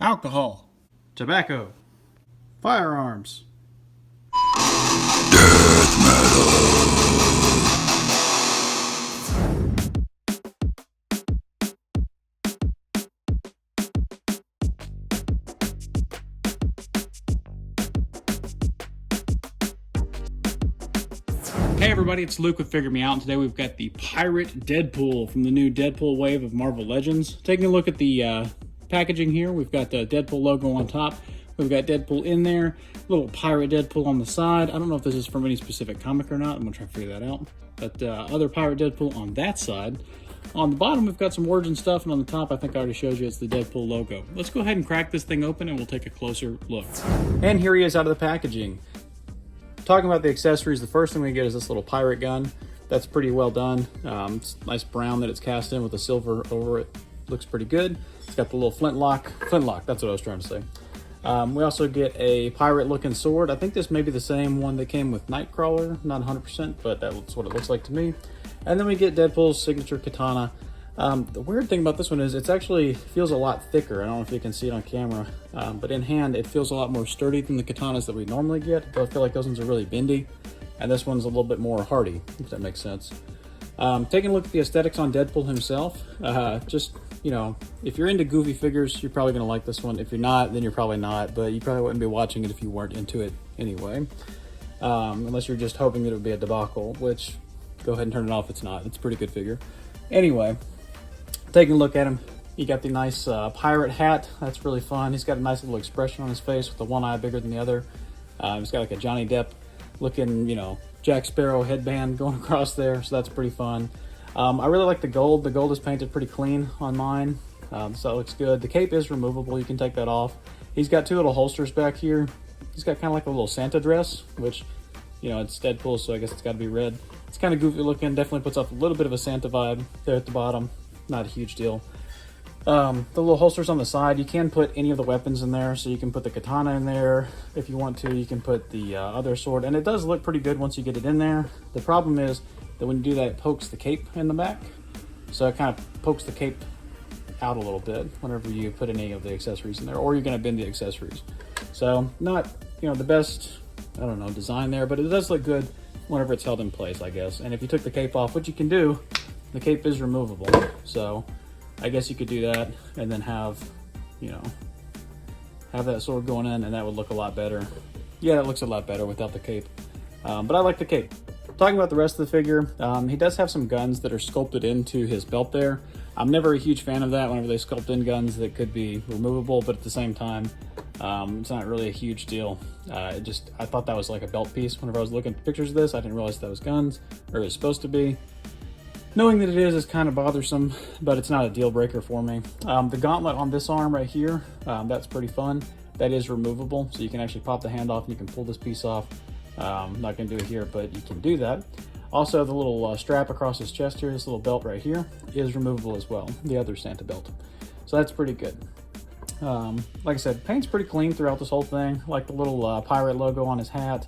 alcohol, tobacco, firearms. Hey everybody, it's Luke with Figure Me Out, and today we've got the Pirate Deadpool from the new Deadpool wave of Marvel Legends. Taking a look at the packaging here, we've got the Deadpool logo on top, we've got Deadpool in there, little Pirate Deadpool on the side. I don't know if this is from any specific comic or not, I'm going to try to figure that out. But other Pirate Deadpool on that side. On the bottom, we've got some words and stuff, and on the top, I think I already showed you, it's the Deadpool logo. Let's go ahead and crack this thing open, and we'll take a closer look. And here he is out of the packaging. Talking about the accessories, the first thing we get is this little pirate gun. That's pretty well done. It's nice brown that it's cast in with the silver over it. Looks pretty good. It's got the little flintlock, that's what I was trying to say. We also get a pirate looking sword. I think this may be the same one that came with Nightcrawler, not 100%, but that's what it looks like to me. And then we get Deadpool's signature katana. The weird thing about this one is it actually feels a lot thicker. I don't know if you can see it on camera, but in hand it feels a lot more sturdy than the katanas that we normally get. I feel like those ones are really bendy, and this one's a little bit more hardy, if that makes sense. Taking a look at the aesthetics on Deadpool himself, just, you know, if you're into goofy figures, you're probably gonna like this one. If you're not, then you're probably not, but you probably wouldn't be watching it if you weren't into it anyway. Unless you're just hoping that it would be a debacle, which, go ahead and turn it off, it's not. It's a pretty good figure. Anyway, taking a look at him, you got the nice pirate hat. That's really fun. He's got a nice little expression on his face with the one eye bigger than the other. He's got like a Johnny Depp looking, you know, Jack Sparrow headband going across there, so that's pretty fun. I really like the gold. The gold is painted pretty clean on mine, so that looks good. The cape is removable. You can take that off. He's got two little holsters back here. He's got kind of like a little Santa dress, which, you know, it's Deadpool, so I guess it's got to be red. It's kind of goofy looking. Definitely puts off a little bit of a Santa vibe there at the bottom. Not a huge deal. The little holsters on the side, you can put any of the weapons in there, so you can put the katana in there if you want to. You can put the other sword, and it does look pretty good once you get it in there. The problem is that when you do that, it pokes the cape in the back, so it kind of pokes the cape out a little bit whenever you put any of the accessories in there, or you're going to bend the accessories. So not, you know, the best, I don't know, design there, but it does look good whenever it's held in place, I guess. And if you took the cape off, what you can do, the cape is removable, so I guess you could do that and then have, you know, have that sword going in, and that would look a lot better. Yeah, it looks a lot better without the cape, but I like the cape. Talking about the rest of the figure, he does have some guns that are sculpted into his belt there. I'm never a huge fan of that whenever they sculpt in guns that could be removable, but at the same time, it's not really a huge deal. I thought that was like a belt piece. Whenever I was looking at pictures of this, I didn't realize that was guns, or it was supposed to be. Knowing that it is kind of bothersome, but it's not a deal breaker for me. The gauntlet on this arm right here, that's pretty fun. That is removable, so you can actually pop the hand off and you can pull this piece off. I'm not going to do it here, but you can do that. Also, the little strap across his chest here, this little belt right here, is removable as well, the other Santa belt. So that's pretty good. Like I said, paint's pretty clean throughout this whole thing. I like the little pirate logo on his hat.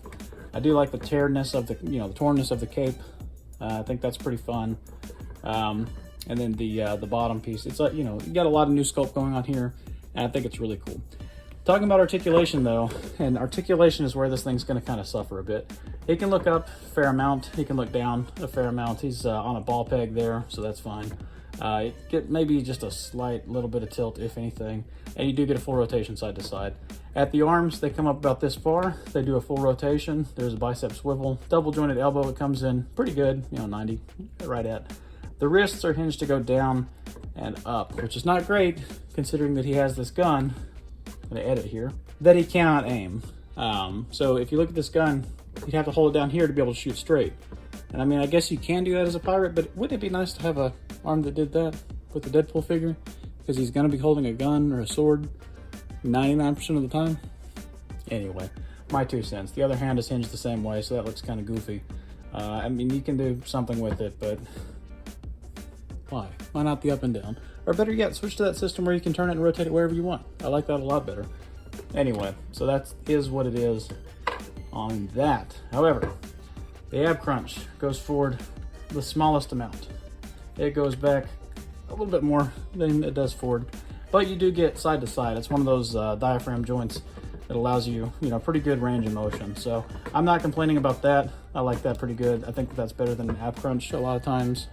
I do like the tearness of the, you know, the tornness of the cape. I think that's pretty fun. And then the bottom piece, it's like, you know, you got a lot of new sculpt going on here, and I think it's really cool. Talking about articulation though, and articulation is where this thing's going to kind of suffer a bit. He can look up a fair amount, he can look down a fair amount. He's on a ball peg there, so that's fine. Get maybe just a slight little bit of tilt, if anything, and you do get a full rotation side to side. At the arms, they come up about this far. They do a full rotation. There's a bicep swivel, double jointed elbow. It comes in pretty good, you know, 90 right at. The wrists are hinged to go down and up, which is not great considering that he has this gun, I'm gonna edit here, that he cannot aim. So if you look at this gun, you'd have to hold it down here to be able to shoot straight. And I mean, I guess you can do that as a pirate, but wouldn't it be nice to have a arm that did that with the Deadpool figure? Because he's gonna be holding a gun or a sword 99% of the time. Anyway, my 2 cents. The other hand is hinged the same way, so that looks kind of goofy. I mean, you can do something with it, but why? Why not the up and down? Or better yet, switch to that system where you can turn it and rotate it wherever you want. I like that a lot better. Anyway, so that is what it is on that. However, the ab crunch goes forward the smallest amount. It goes back a little bit more than it does forward. but you do get side to side. It's one of those diaphragm joints that allows you, pretty good range of motion. So I'm not complaining about that. I like that pretty good. I think that's better than ab crunch a lot of times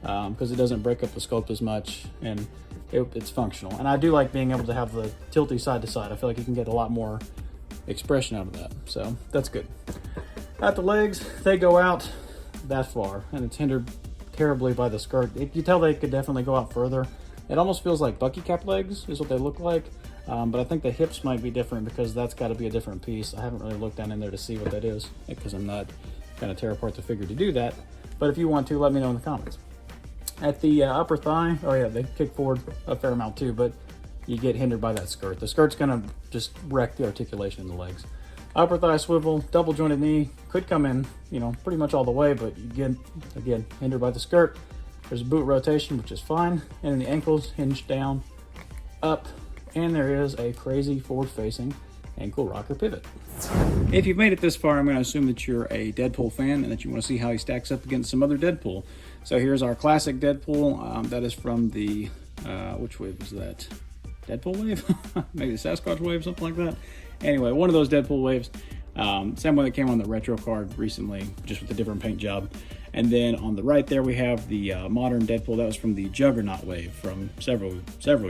because it doesn't break up the sculpt as much, and it's functional. And I do like being able to have the tilty side to side. I feel like you can get a lot more expression out of that. So that's good. At the legs, they go out that far, and it's hindered terribly by the skirt. You tell they could definitely go out further. It almost feels like bucky cap legs is what they look like. But I think the hips might be different because that's got to be a different piece. I haven't really looked down in there to see what that is because I'm not going to tear apart the figure to do that. But if you want to, let me know in the comments. At the upper thigh, oh yeah, they kick forward a fair amount too, but you get hindered by that skirt. The skirt's going to just wreck the articulation in the legs. Upper thigh swivel, double jointed knee, could come in, pretty much all the way, but you get, again, hindered by the skirt. There's a boot rotation, which is fine. And then the ankles hinge down, up, and there is a crazy forward-facing ankle rocker pivot. If you've made it this far, I'm going to assume that you're a Deadpool fan and that you want to see how he stacks up against some other Deadpool. So here's our classic Deadpool. That is from the, which wave was that? Deadpool wave? Maybe the Sasquatch wave, something like that. Anyway, one of those Deadpool waves. Same one that came on the retro card recently, just with a different paint job. And then on the right there, we have the modern Deadpool. That was from the Juggernaut wave from several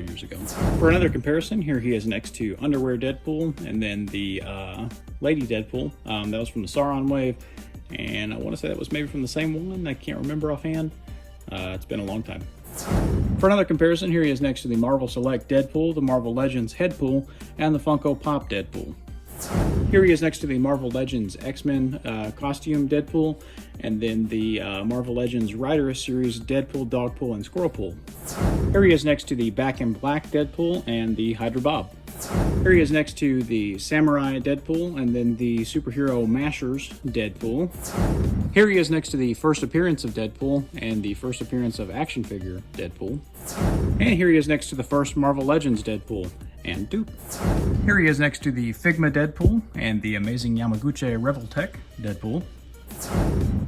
years ago. For another comparison, here he is next to Underwear Deadpool, and then the Lady Deadpool. That was from the Sauron wave. And I want to say that was maybe from the same one. I can't remember offhand. It's been a long time. For another comparison, here he is next to the Marvel Select Deadpool, the Marvel Legends Headpool, and the Funko Pop Deadpool. Here he is next to the Marvel Legends X-Men costume Deadpool, and then the Marvel Legends Rider series Deadpool, Dogpool, and Squirrelpool. Here he is next to the Back in Black Deadpool and the Hydra Bob. Here he is next to the Samurai Deadpool and then the Superhero Mashers Deadpool. Here he is next to the first appearance of Deadpool and the first appearance of action figure Deadpool. And here he is next to the first Marvel Legends Deadpool and dupe. Here he is next to the Figma Deadpool and the Amazing Yamaguchi Reveltech Deadpool.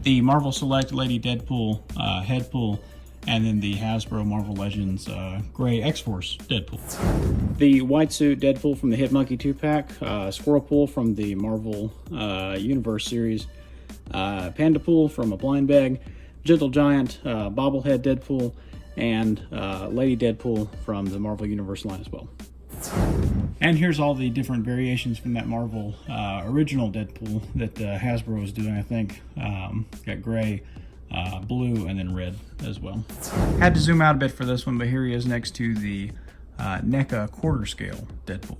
The Marvel Select Lady Deadpool Headpool, and then the Hasbro Marvel Legends Gray X-Force Deadpool. The White Suit Deadpool from the Hit Monkey 2-pack, Squirrelpool from the Marvel Universe series, Pandapool from a blind bag, Gentle Giant Bobblehead Deadpool, and Lady Deadpool from the Marvel Universe line as well. And here's all the different variations from that Marvel original Deadpool that Hasbro was doing, I think. Got gray, blue, and then red as well. Had to zoom out a bit for this one, but here he is next to the NECA quarter scale Deadpool.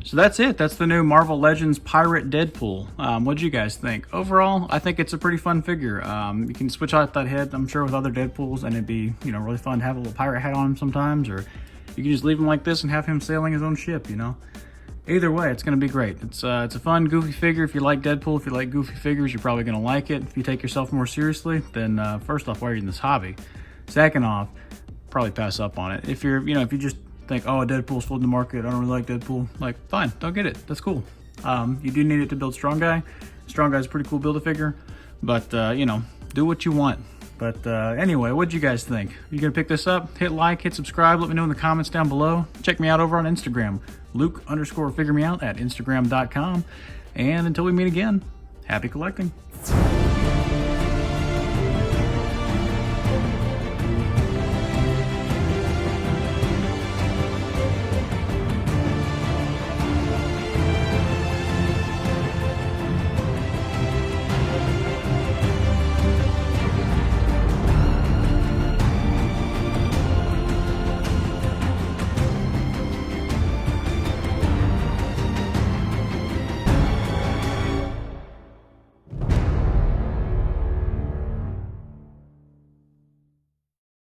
So that's it. That's the new Marvel Legends Pirate Deadpool. What'd you guys think? Overall, I think it's a pretty fun figure. You can switch out that head, I'm sure, with other Deadpools, and it'd be, really fun to have a little pirate hat on him sometimes, or you can just leave him like this and have him sailing his own ship, Either way, it's going to be great. It's a fun, goofy figure. If you like Deadpool, if you like goofy figures, you're probably going to like it. If you take yourself more seriously, then first off, why are you in this hobby? Second off, probably pass up on it. If you're, if you just think, oh, Deadpool's flooding the market, I don't really like Deadpool, like, fine, don't get it. That's cool. You do need it to build Strong Guy. Strong Guy's a pretty cool build-a-figure, but, do what you want. But anyway, what'd you guys think? You gonna pick this up? Hit like, hit subscribe, let me know in the comments down below. Check me out over on Instagram, Luke_figuremeout at Instagram.com. And until we meet again, happy collecting.